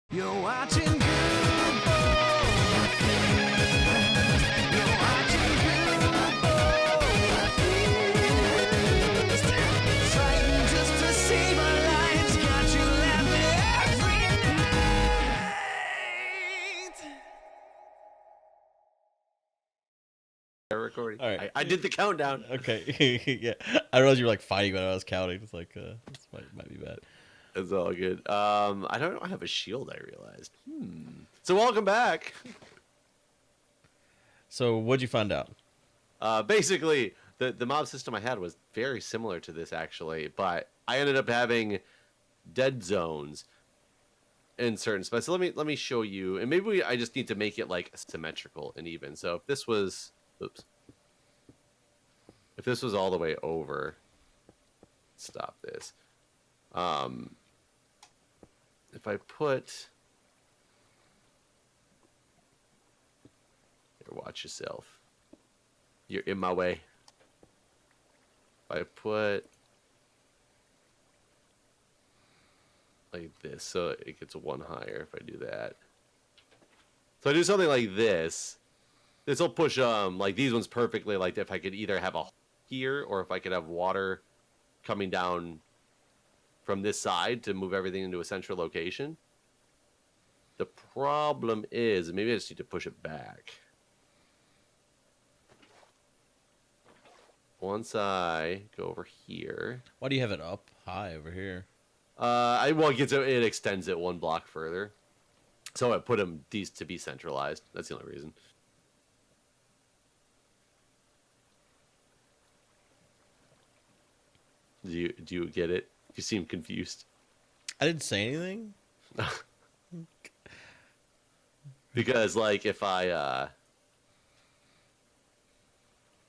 You're watching Guude. You're watching Guude. Fighting just to save our lives. Got you laughing every night. Recording. All right. I did the countdown. Okay. Yeah. I realized you were like fighting when I was counting. It's like this might be bad. It's all good. I don't have a shield, I realized. So welcome back. So what'd you find out? Basically, the mob system I had was very similar to this actually, but I ended up having dead zones in certain spots. So let me show you, and maybe I just need to make it like symmetrical and even. So if this was, if this was all the way over, stop this. If I put, here, watch yourself. You're in my way. If I put like this, so it gets one higher if I do that. So I do something like this. This will push like these ones perfectly. Like if I could either have a here or if I could have water coming down from this side to move everything into a central location. The problem is, maybe I just need to push it back. Once I go over here, Why do you have it up high over here? well, it extends it one block further, so I put these to be centralized. That's the only reason. Do you get it? You seem confused. I didn't say anything. Because like if I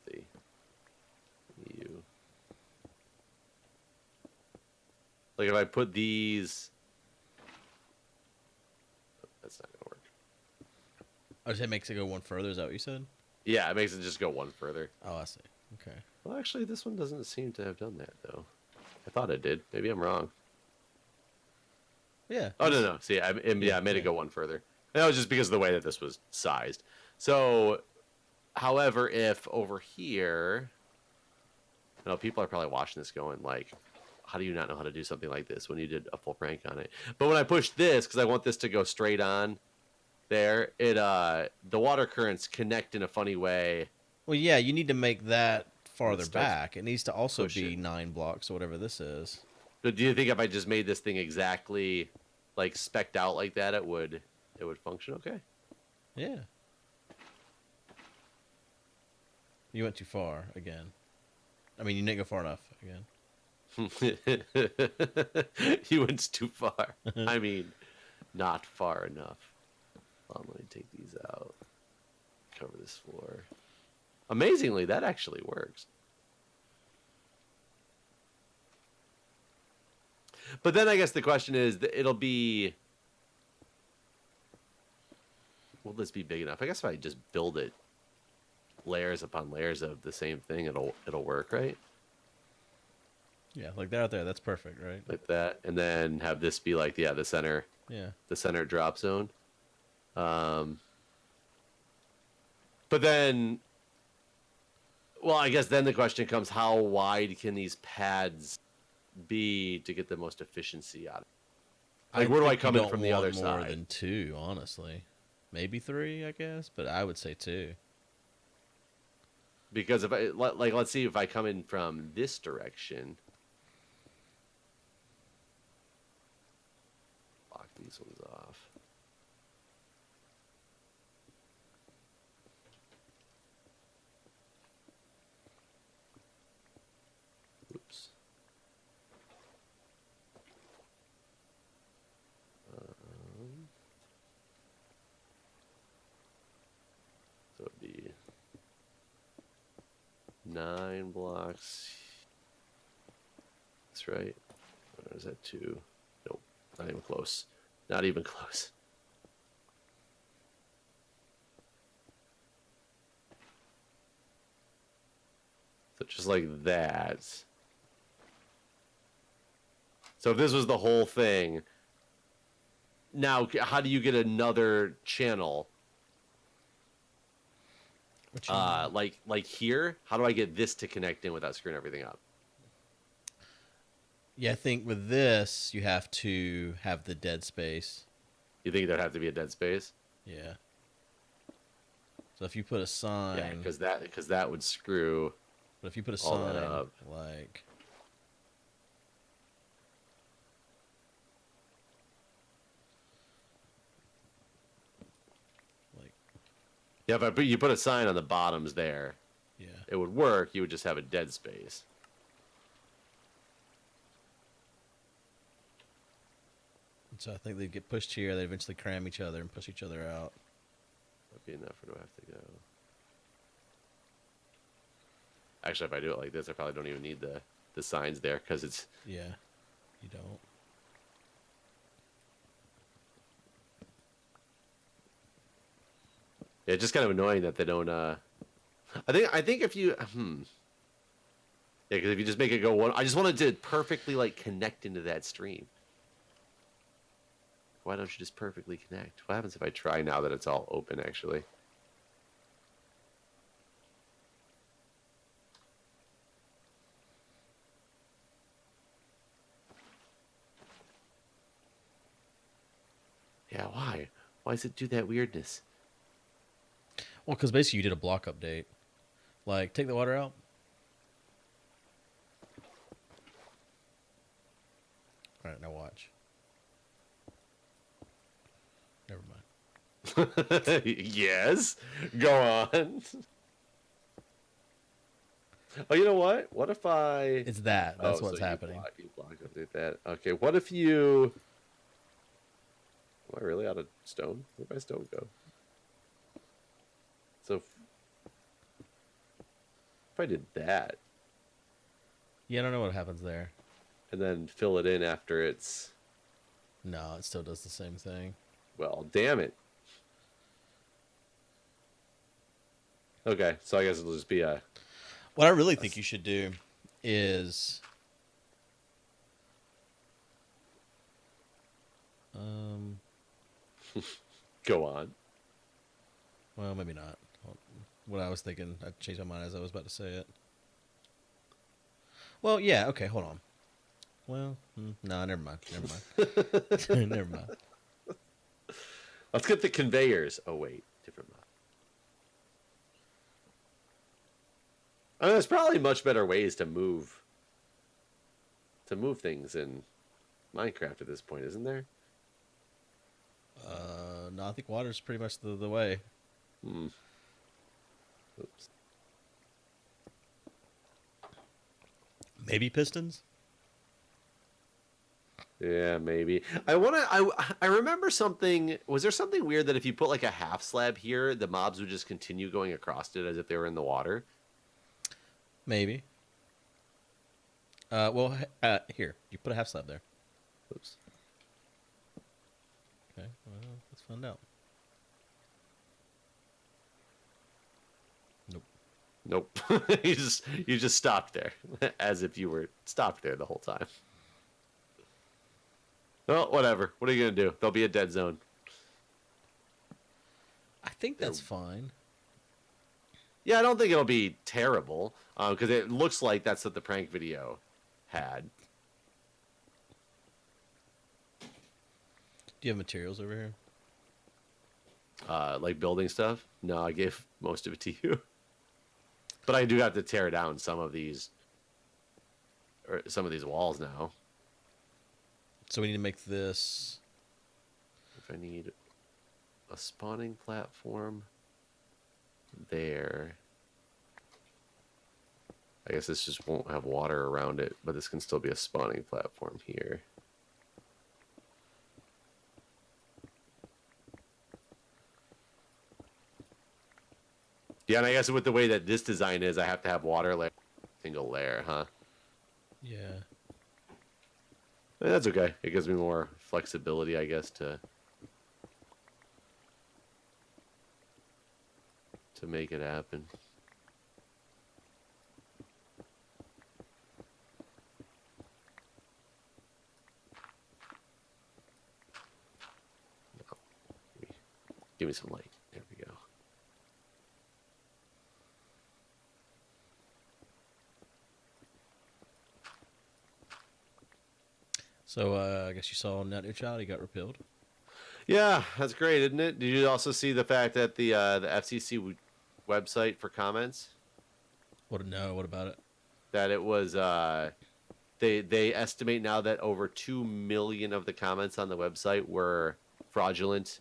see you, like if I put these, that's not gonna work. Oh, it makes it go one further. Is that what you said? Yeah, it makes it just go one further. Oh, I see. Okay. Well, actually, this one doesn't seem to have done that though. I thought it did. Maybe I'm wrong. Yeah. Oh no. See, I made it go one further. That was just because of the way that this was sized. So, however, if over here, you know, people are probably watching this going like, how do you not know how to do something like this when you did a full prank on it? But when I push this, because I want this to go straight on there, it the water currents connect in a funny way. Well, yeah, you need to make that farther starts back. It needs to also be pushing. 9 blocks or whatever this is. So do you think if I just made this thing exactly like specced out like that, it would function okay? Yeah. You went too far again. I mean, you didn't go far enough again. You went too far. I mean, not far enough. Let me take these out. Cover this floor. Amazingly, that actually works. But then I guess the question is, it'll be... Will this be big enough? I guess if I just build it layers upon layers of the same thing, it'll work, right? Yeah, like that out there. That's perfect, right? Like that. And then have this be like, the center. Yeah. The center drop zone. But then... Well, I guess then the question comes, how wide can these pads be to get the most efficiency out of it? Like, where do I come in from the other side? More than 2, honestly. Maybe 3, I guess, but I would say 2. Because if I let's see if I come in from this direction, block these ones off. Oops. So it'd be 9 blocks. That's right. Or is that 2? Nope. Not even close. Not even close. So just like that. So if this was the whole thing, Now, how do you get another channel? What you mean? Like here, how do I get this to connect in without screwing everything up? Yeah, I think with this you have to have the dead space. You think there'd have to be a dead space? Yeah. So if you put a sign, Yeah, because that would screw but if you put a all that sign up. like Yeah, if you put a sign on the bottoms there, yeah. it would work. You would just have a dead space. So I think they get pushed here. They eventually cram each other and push each other out. That'd be enough, or do I have to go? Actually, if I do it like this, I probably don't even need the signs there because it's. Yeah, you don't. Yeah, it's just kind of annoying that they don't. I think if you. Yeah, because if you just make it go one, I just wanted to perfectly like connect into that stream. Why don't you just perfectly connect? What happens if I try now that it's all open? Actually. Yeah, why? Why does it do that weirdness? Well, because basically you did a block update. Like, take the water out. All right, now watch. Never mind. Yes. Go on. Oh, you know what? What if I? It's that. That's Oh, what's so happening. You block update that. Okay. What if you? Am I really out of stone? Where'd my stone go? So if I did that Yeah, I don't know what happens there. and then fill it in after it's, No, it still does the same thing. well, damn it. Okay, so I guess it'll just be a. What I really think you should do is Go on. well, maybe not. What I was thinking, I changed my mind as I was about to say it. Well, yeah, okay, hold on. Well, no, never mind. Never mind. Never mind. Let's get the conveyors. Oh wait, different mod. I mean, there's probably much better ways to move things in Minecraft at this point, isn't there? No, I think water's pretty much the way. Oops. Maybe pistons? Yeah, maybe. I remember something. Was there something weird that if you put like a half slab here, the mobs would just continue going across it as if they were in the water? Maybe. Well, here, you put a half slab there. Oops. Okay, well, let's find out. Nope. Nope. you just stopped there, as if you were stopped there the whole time. Well, whatever. What are you gonna do? There'll be a dead zone. I think that's fine. Yeah, I don't think it'll be terrible, because it looks like that's what the prank video had. Do you have materials over here? Like building stuff. No, I gave most of it to you. But I do have to tear down some of these walls now. So we need to make this. If I need a spawning platform there. I guess this just won't have water around it, but this can still be a spawning platform here. Yeah, and I guess with the way that this design is, I have to have water layer, single layer, huh? Yeah. That's okay. It gives me more flexibility, I guess, to make it happen. Give me some light. There we go. So I guess you saw net neutrality got repealed. Yeah, that's great, isn't it? Did you also see the fact that the FCC website for comments, What? No. What about it? that it was they estimate now that over 2 million of the comments on the website were fraudulent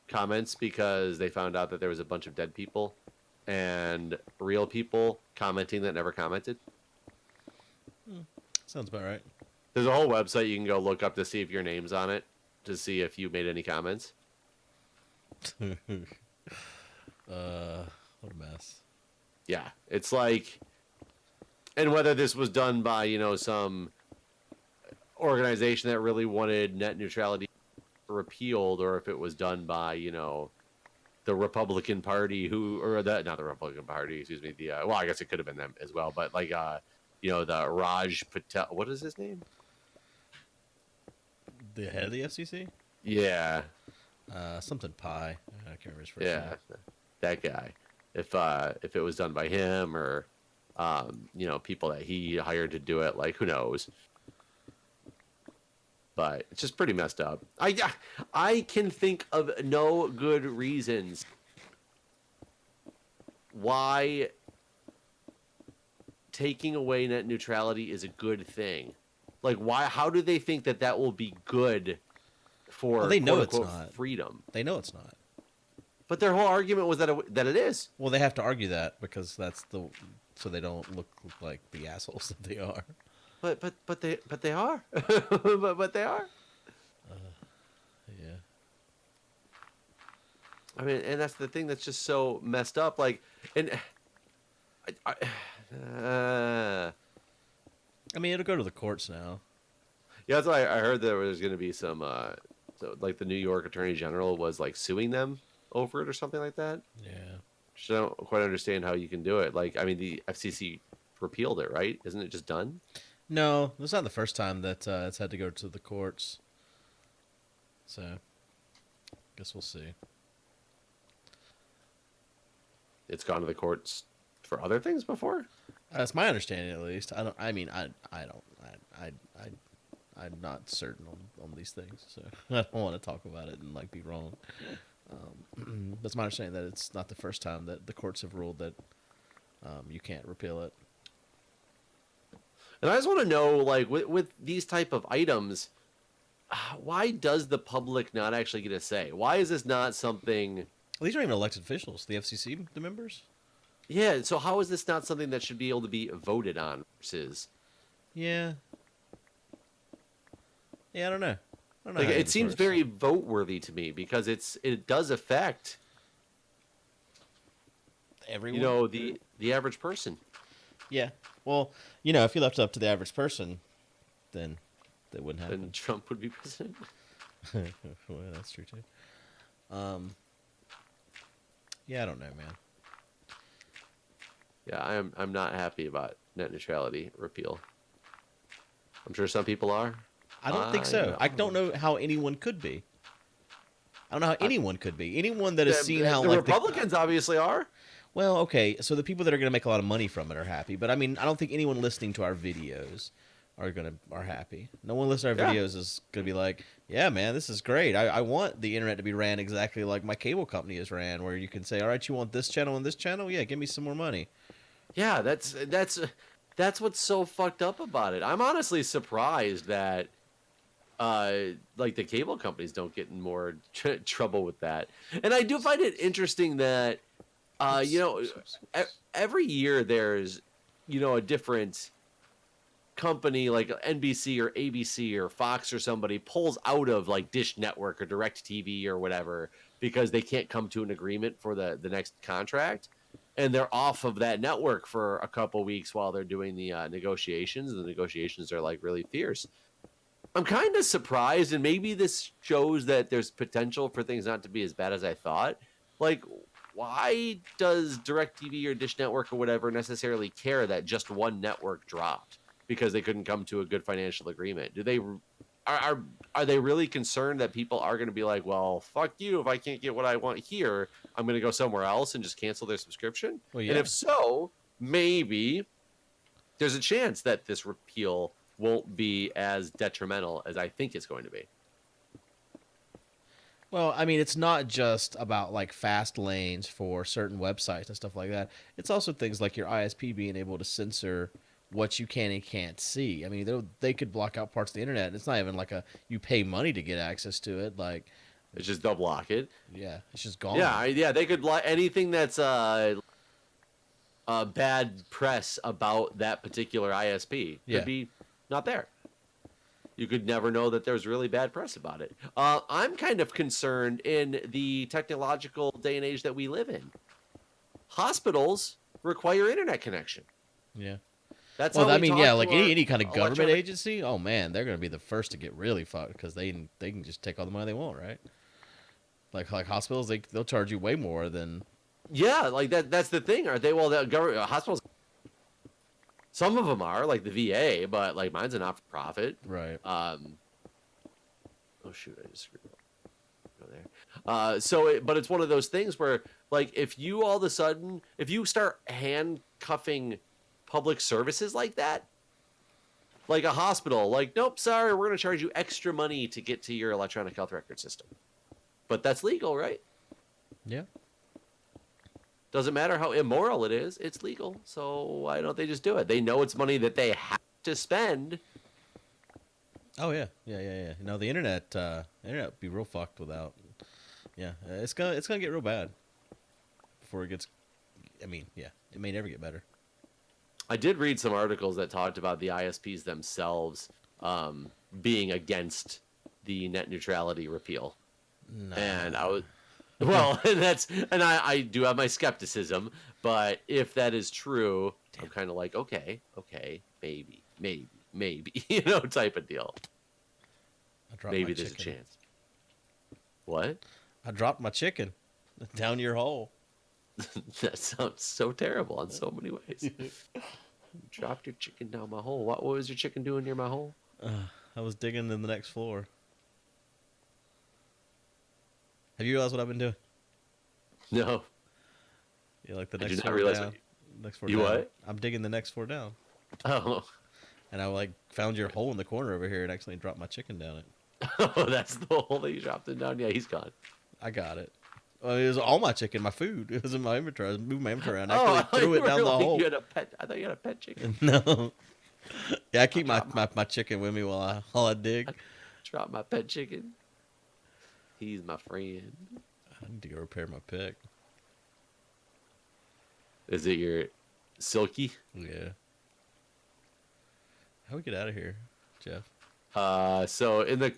comments because they found out that there was a bunch of dead people and real people commenting that never commented. Sounds about right. There's a whole website you can go look up to see if your name's on it, to see if you made any comments. What a mess. Yeah, it's like, and whether this was done by, you know, some organization that really wanted net neutrality repealed, or if it was done by, you know, the Republican Party not the Republican Party, excuse me, well, I guess it could have been them as well, but like, you know, the Raj Patel, what is his name? The head of the FCC? Yeah. Something Pie. I can't remember his first Yeah, name. that guy. If it was done by him or, you know, people that he hired to do it, like, who knows? But it's just pretty messed up. I can think of no good reasons why taking away net neutrality is a good thing. Like, why? How do they think that that will be good for Well, they know it's quote-unquote not. freedom? They know it's not. But their whole argument was that it is. Well, they have to argue that because so they don't look like the assholes that they are. But they are. but they are. Yeah. I mean, and that's the thing that's just so messed up. Like, and I mean, it'll go to the courts now. yeah, that's why I heard there was going to be some, so like the New York Attorney General was like suing them over it or something like that. Yeah. Just don't quite understand how you can do it. Like, I mean, the FCC repealed it, right? Isn't it just done? No, it's not the first time that it's had to go to the courts. So, guess we'll see. It's gone to the courts for other things before. That's my understanding, at least. I'm not certain on these things, so I don't want to talk about it and like be wrong. That's my understanding that it's not the first time that the courts have ruled that you can't repeal it. And I just want to know, like, with these type of items, why does the public not actually get a say? Why is this not something? Well, these aren't even elected officials. The FCC, the members. Yeah. So how is this not something that should be able to be voted on? Versus, Yeah. Yeah, I don't know. I don't know like, how it this seems works. very vote worthy to me because it does affect, Everyone. you know, the average person. Yeah. Well, you know, if you left it up to the average person, then that wouldn't happen. Then Trump would be president. Well, that's true too. Yeah, I don't know, man. Yeah, I'm not happy about net neutrality repeal. I'm sure some people are. I don't think so. know. I don't know how anyone could be. I don't know how anyone could be. Anyone that has seen how the like Republicans obviously are. Well, okay, so the people that are going to make a lot of money from it are happy, but I mean, I don't think anyone listening to our videos are happy. No one listening to our Yeah. videos is going to be like, "Yeah, man, this is great. I want the internet to be ran exactly like my cable company is ran, where you can say, all right, you want this channel and this channel? Yeah, give me some more money." Yeah, that's what's so fucked up about it. I'm honestly surprised that like the cable companies don't get in more trouble with that. And I do find it interesting that you know, every year there's, you know, a different company like NBC or ABC or Fox or somebody pulls out of like Dish Network or DirecTV or whatever because they can't come to an agreement for the next contract. And they're off of that network for a couple weeks while they're doing the negotiations. And the negotiations are like really fierce. I'm kind of surprised, and maybe this shows that there's potential for things not to be as bad as I thought. Like, why does DirecTV or Dish Network or whatever necessarily care that just one network dropped because they couldn't come to a good financial agreement? Do they are they really concerned that people are going to be like, well, fuck you, if I can't get what I want here, I'm going to go somewhere else and just cancel their subscription? Well, yeah. And if so, maybe there's a chance that this repeal won't be as detrimental as I think it's going to be. Well, I mean, it's not just about like fast lanes for certain websites and stuff like that. It's also things like your ISP being able to censor what you can and can't see. I mean, they could block out parts of the internet. And it's not even like you pay money to get access to it. Like, It's just they'll block it. yeah, it's just gone. Yeah, they could anything that's bad press about that particular ISP could be not there. You could never know that there's really bad press about it. I'm kind of concerned in the technological day and age that we live in. Hospitals require internet connection. Yeah. That's Well, how I we mean, talk yeah, to like our any kind of government electronic- agency. Oh man, they're going to be the first to get really fucked because they can just take all the money they want, right? Like hospitals, they'll charge you way more than. Yeah, like that's the thing. Are they? Well, the government hospitals. Some of them are like the VA, but like mine's a not for profit. Right. Oh shoot! I just screwed up. Go there. But it's one of those things where, like, if you all of a sudden, if you start handcuffing public services like that, like a hospital, like, nope, sorry, we're going to charge you extra money to get to your electronic health record system. But that's legal, right? Yeah. Doesn't matter how immoral it is, it's legal. So why don't they just do it? They know it's money that they have to spend. Oh yeah. No, the internet would be real fucked without. Yeah, it's gonna get real bad before it gets. I mean, yeah, it may never get better. I did read some articles that talked about the ISPs themselves being against the net neutrality repeal. No. And I was, well, and I do have my skepticism, but if that is true, I'm kind of like, okay, maybe, you know, type of deal. Maybe there's a chance. What? I dropped my chicken down your hole. That sounds so terrible in so many ways. Dropped your chicken down my hole. What was your chicken doing near my hole? I was digging in the next floor. Have you realized what I've been doing? No. Yeah, like the I next did not floor realize down. what Next floor you down. what? I'm digging the next floor down. Oh. And I like found your hole in the corner over here and accidentally dropped my chicken down it. Oh, that's the hole that you dropped it down. Yeah, he's gone. I got it. Well, it was all my chicken, my food. It was in my inventory. I was moving my inventory around. I I actually threw it down the hole. You had a pet. I thought you had a pet chicken. No. Yeah, I keep my chicken with me while I dig. Drop my pet chicken. He's my friend. I need to go repair my pick. Is it your Silky? Yeah. How we get out of here, Jeff? So in the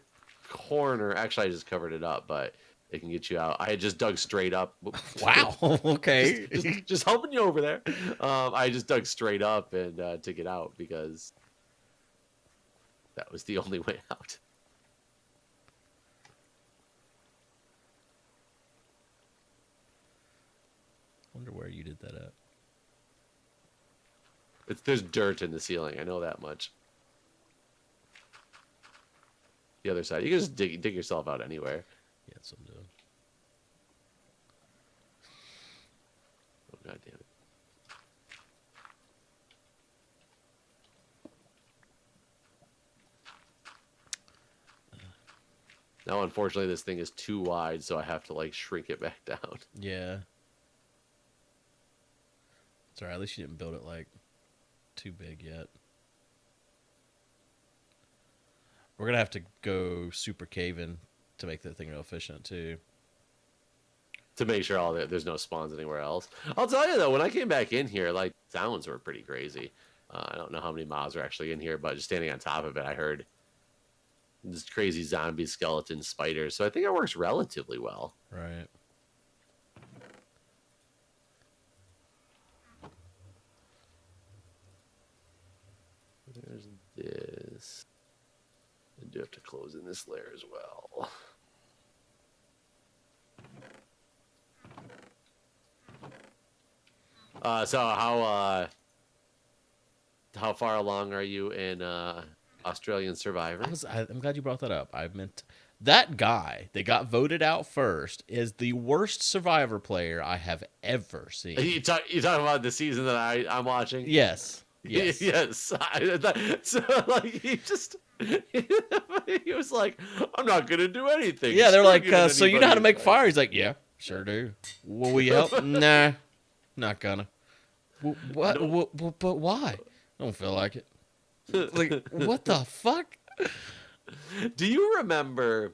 corner, actually I just covered it up, but it can get you out. I had just dug straight up. Wow. Okay. just helping you over there. I just dug straight up and to get out because that was the only way out. Wonder where you did that at. There's dirt in the ceiling. I know that much. The other side, you can just dig yourself out anywhere. Yeah, that's what I'm doing. Oh, God damn it. Now, unfortunately, this thing is too wide, so I have to like shrink it back down. Yeah. It's alright. At least you didn't build it like too big yet. We're gonna have to go super caving to make that thing real efficient too. To make sure there's no spawns anywhere else. I'll tell you though, when I came back in here, like sounds were pretty crazy. I don't know how many mobs are actually in here, but just standing on top of it, I heard this crazy zombie skeleton spiders. So I think it works relatively well. Right. There's this. I do have to close in this layer as well. So how far along are you in Australian Survivor. I'm glad you brought that up. I meant that guy that got voted out first is the worst Survivor player I have ever seen. You talking about the season that I'm watching? Yes. Yes. Yes. So like he was like, I'm not gonna do anything. Yeah, they're Screw like, giving so you know how to anybody make advice." fire? He's like, yeah, sure do. Will we help? Nah, not gonna. What? But why? I don't feel like it. Like, what the fuck? Do you remember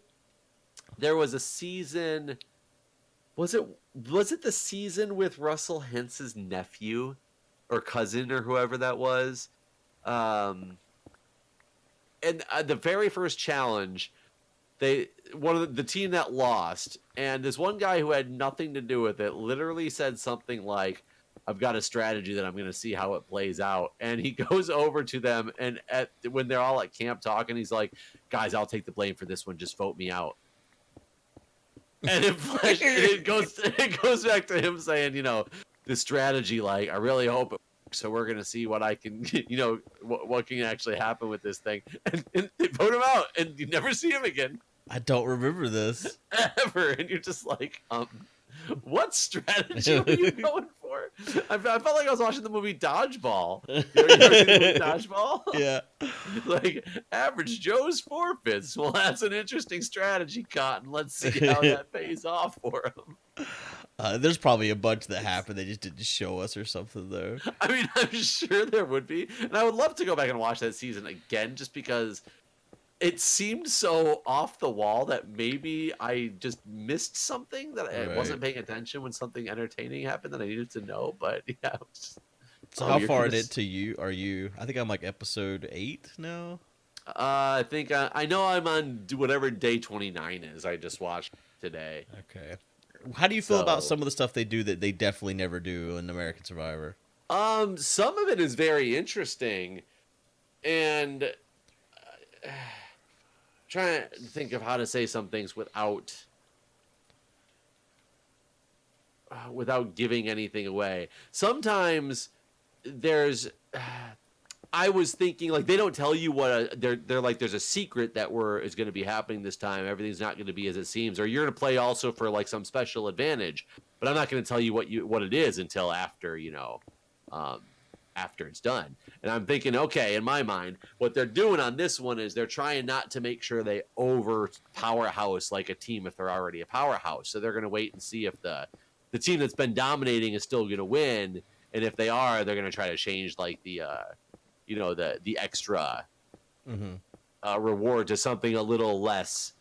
there was a season? Was it the season with Russell Hentz's nephew or cousin or whoever that was? And the very first challenge, the team that lost, and this one guy who had nothing to do with it literally said something like, I've got a strategy that I'm going to see how it plays out. And he goes over to them, and when they're all at camp talking, he's like, guys, I'll take the blame for this one. Just vote me out. And it goes back to him saying, the strategy, like, I really hope it works, so we're going to see what I can, what can actually happen with this thing. And they vote him out, and you never see him again. I don't remember this. Ever. And you're just like, what strategy were you going for? I felt like I was watching the movie Dodgeball. You ever seen the movie Dodgeball? Yeah. Like, average Joe's forfeits. Well, that's an interesting strategy, Cotton. Let's see how that pays off for him. There's probably a bunch that happened. They just didn't show us or something, though. I mean, I'm sure there would be. And I would love to go back and watch that season again, just because it seemed so off the wall that maybe I just missed something, that I wasn't paying attention when something entertaining happened that I needed to know. But yeah. So how far into you are you? I think I'm like episode 8 now. I think I know I'm on whatever day 29 is. I just watched today. Okay. How do you feel about some of the stuff they do that they definitely never do in American Survivor? Some of it is very interesting, and trying to think of how to say some things without giving anything away. Sometimes there's I was thinking, like, they don't tell you what they're like, there's a secret that is going to be happening this time. Everything's not going to be as it seems, or you're going to play also for like some special advantage, but I'm not going to tell you what it is until after, after it's done. And I'm thinking, okay, in my mind, what they're doing on this one is they're trying not to make sure they over powerhouse like a team if they're already a powerhouse. So they're going to wait and see if the team that's been dominating is still going to win. And if they are, they're going to try to change like the extra reward to something a little less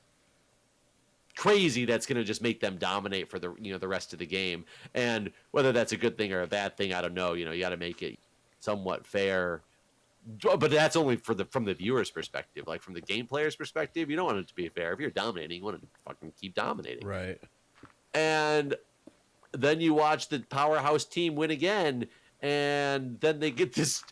crazy that's going to just make them dominate for the rest of the game. And whether that's a good thing or a bad thing, I don't know. You got to make it somewhat fair, but that's only from the viewer's perspective. Like, from the game player's perspective, you don't want it to be fair. If you're dominating, you want to fucking keep dominating, right? And then you watch the powerhouse team win again, and then they get this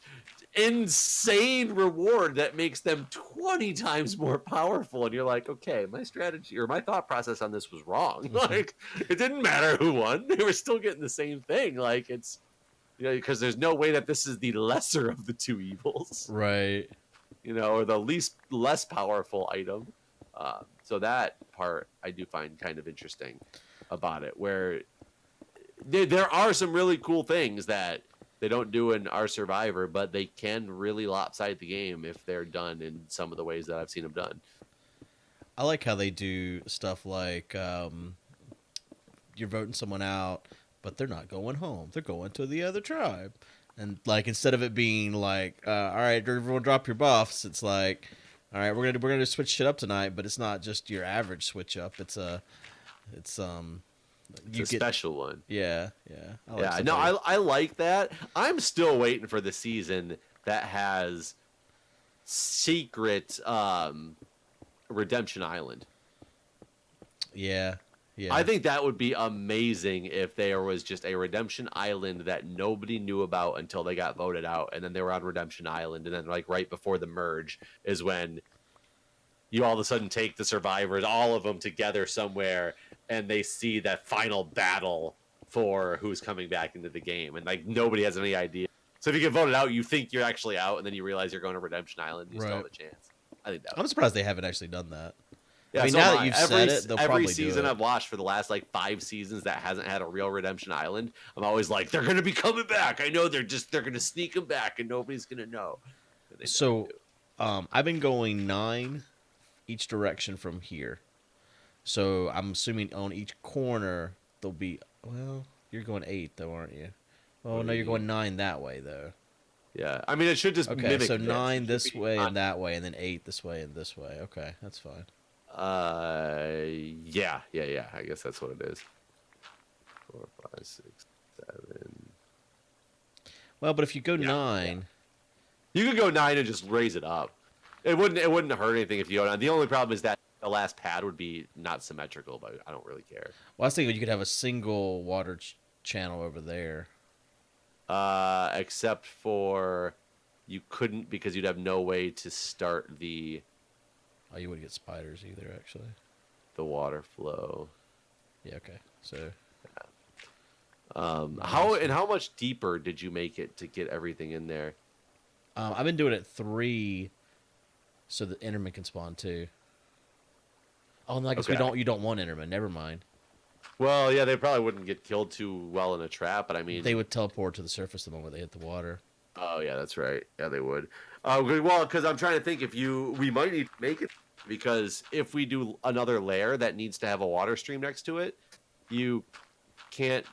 insane reward that makes them 20 times more powerful, and you're like, okay, my strategy or my thought process on this was wrong. Like, it didn't matter who won, they were still getting the same thing. Like, it's because there's no way that this is the lesser of the two evils, right? Or the less powerful item. So that part I do find kind of interesting about it, where there are some really cool things that they don't do in our Survivor, but they can really lopside the game if they're done in some of the ways that I've seen them done. I like how they do stuff like you're voting someone out, but they're not going home. They're going to the other tribe. And like, instead of it being like, all right, everyone drop your buffs, it's like, all right, we're gonna switch shit up tonight, but it's not just your average switch up. It's a special one. Yeah. I like that. I'm still waiting for the season that has secret Redemption Island. Yeah. I think that would be amazing if there was just a Redemption Island that nobody knew about until they got voted out, and then they were on Redemption Island, and then like right before the merge is when you all of a sudden take the survivors, all of them together somewhere, and they see that final battle for who's coming back into the game, and like nobody has any idea. So if you get voted out, you think you're actually out, and then you realize you're going to Redemption Island, and you still have a chance. I think that. I'm surprised they haven't actually done that. Yeah, I mean, so now am that I. you've every, said it, they'll every probably season do it. I've watched for the last like 5 seasons that hasn't had a real Redemption Island, I'm always like, they're gonna be coming back. I know they're gonna sneak them back, and nobody's gonna know. And they never So, do. I've been going 9 each direction from here. So I'm assuming on each corner there'll be. Well, you're going 8 though, aren't you? Oh What no, do you you're going mean? 9 that way though. Yeah, I mean it should just Okay, mimic so this. It 9 should this be way on- and that way, and then 8 this way and this way. Okay, that's fine. yeah. I guess that's what it is. 4, 5, 6, 7. Well, but if you go Yeah, 9, You could go 9 and just raise it up. It wouldn't hurt anything if you go 9. The only problem is that the last pad would be not symmetrical, but I don't really care. well, I was thinking you could have a single water channel over there. Except for you couldn't because you'd have no way to start the Oh, you wouldn't get spiders either, actually. water flow. Yeah, okay. So How much deeper did you make it to get everything in there? I've been doing it 3, so the Enderman can spawn too. Oh, no, I guess Okay. you don't want Enderman. Never mind. Well, yeah, they probably wouldn't get killed too well in a trap, but I mean, They would teleport to the surface the moment they hit the water. oh yeah, that's right. Yeah, they would. Well, because I'm trying to think we might need to make it because if we do another layer that needs to have a water stream next to it, you can't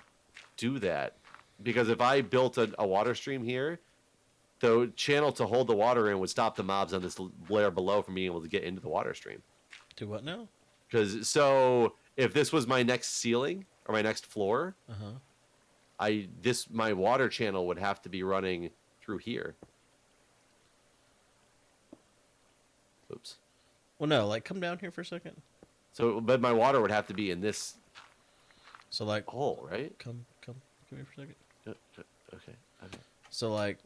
do that because if I built a water stream here, the channel to hold the water in would stop the mobs on this layer below from being able to get into the water stream. Do what now? Because so if this was my next ceiling or my next floor, my water channel would have to be running through here. Oops. Well, no, like come down here for a second. So, but my water would have to be in this So like, hole, right? come here for a second. Okay. So like,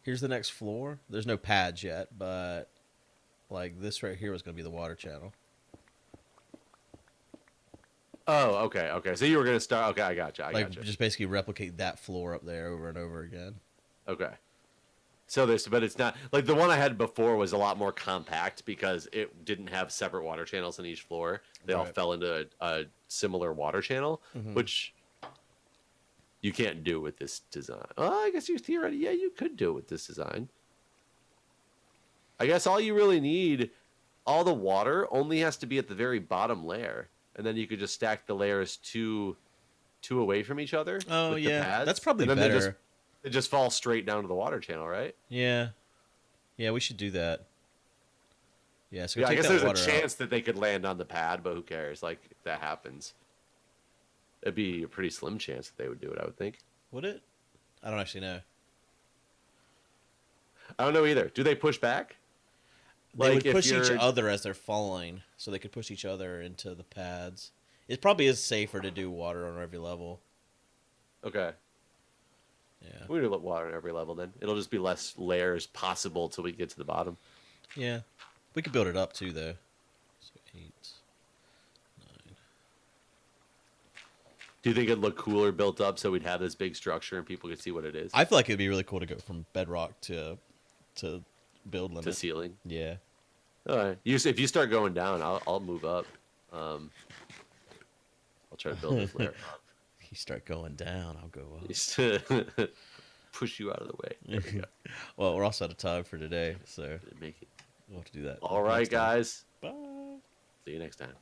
here's the next floor. There's no pads yet, but like this right here was gonna be the water channel. Oh, okay. So you were gonna start. Okay, I gotcha. I Like gotcha. just basically replicate that floor up there over and over again. Okay. So but it's not like the one I had before was a lot more compact because it didn't have separate water channels in each floor. They all Right. fell into a similar water channel, which you can't do with this design. Well, I guess you could do it with this design. I guess all you really need, all the water only has to be at the very bottom layer, and then you could just stack the layers two away from each other. Oh, with the yeah. pads, That's probably and then better. They just fall straight down to the water channel, right? Yeah, we should do that. Yeah, so Yeah, I take guess that there's a water chance that they could land on the pad, but who cares? Like, if that happens, it'd be a pretty slim chance that they would do it, I would think. Would it? I don't actually know. I don't know either. Do they push back? They Like, would if push each you're- other as they're falling, so they could push each other into the pads. It probably is safer to do water on every level. Okay. Yeah. We do water on every level then. It'll just be less layers possible till we get to the bottom. Yeah. We could build it up too, though. So 8, 9. Do you think it'd look cooler built up so we'd have this big structure and people could see what it is? I feel like it'd be really cool to go from bedrock to build limit. To ceiling. Yeah. All right. If you start going down, I'll move up. I'll try to build this layer up. You start going down, I'll go up. Just to push you out of the way. There we go. Well, we're also out of time for today, so Make it. we'll have to do that. All right, next time. guys. Bye. See you next time.